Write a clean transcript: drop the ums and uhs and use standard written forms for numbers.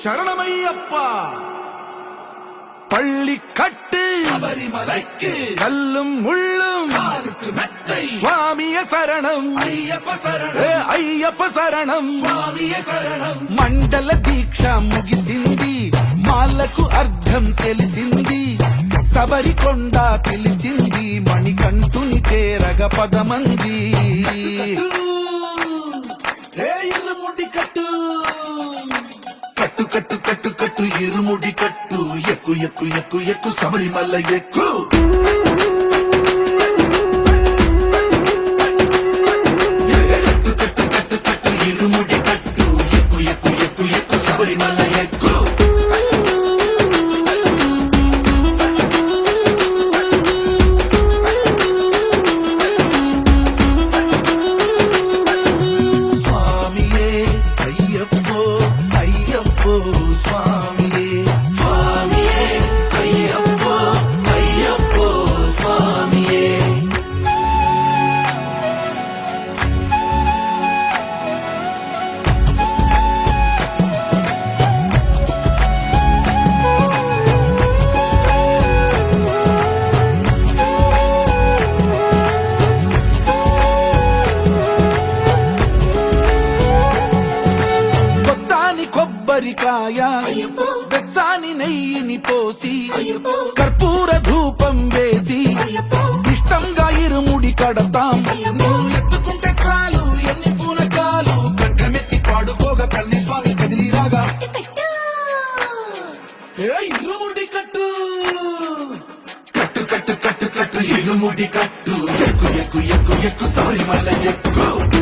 சரணமையப்பா. பள்ளி கட்டு சபரிமலைக்கு கல்லும் முள்ளும் மெத்தை சுவாமிய சரணம் ஐயப்ப சரணம் అయ్యప్ప శరణం స్వామియ శరణం. మండల దీక్ష ముగిసింది, మాలకు అర్థం తెలిసింది, శబరికొండ పిలిచింది, మణికంఠుని చేరగ పదమంది. ఇరుముడి కట్టు కట్టు కట్టు కట్టు కట్టు ఇరుముడి కట్టు, ఎక్కు ఎక్కు ఎక్కు ఎక్కు శబరిమల ఎక్కు. కట్టు కట్టు కట్టు కట్టు ఇరుముడి కట్టు, ఎక్కు ఎక్కు ఎక్కు ఎక్కు శబరిమల ఎక్కు. స్వామియే అయ్యప్పో అయ్యప్పో స్వామియే స్వామియే అయ్యప్పో అయ్యప్పో స్వామియే. కొత్తాని కొబ్బరికాయ అయ్యప్పో వెచ్చాని నెయ్యిని పోసి అయ్యప్పో కర్పూర ధూపం వేసి అయ్యప్పో ఇష్టంగా ఇరుముడి కడతాం. నువ్వు ఎత్తుకుంటే చాలు ఎన్ని పూనకాలు, కంఠమెత్తి పాడుకోగా కల్లి స్వామి కదిలిరాగా. ఇరుముడి కట్టు కట్టు కట్టు కట్టు కట్టు ఇరుముడి కట్టు, ఎక్కు ఎక్కు ఎక్కు ఎక్కు శబరిమల ఎక్కు.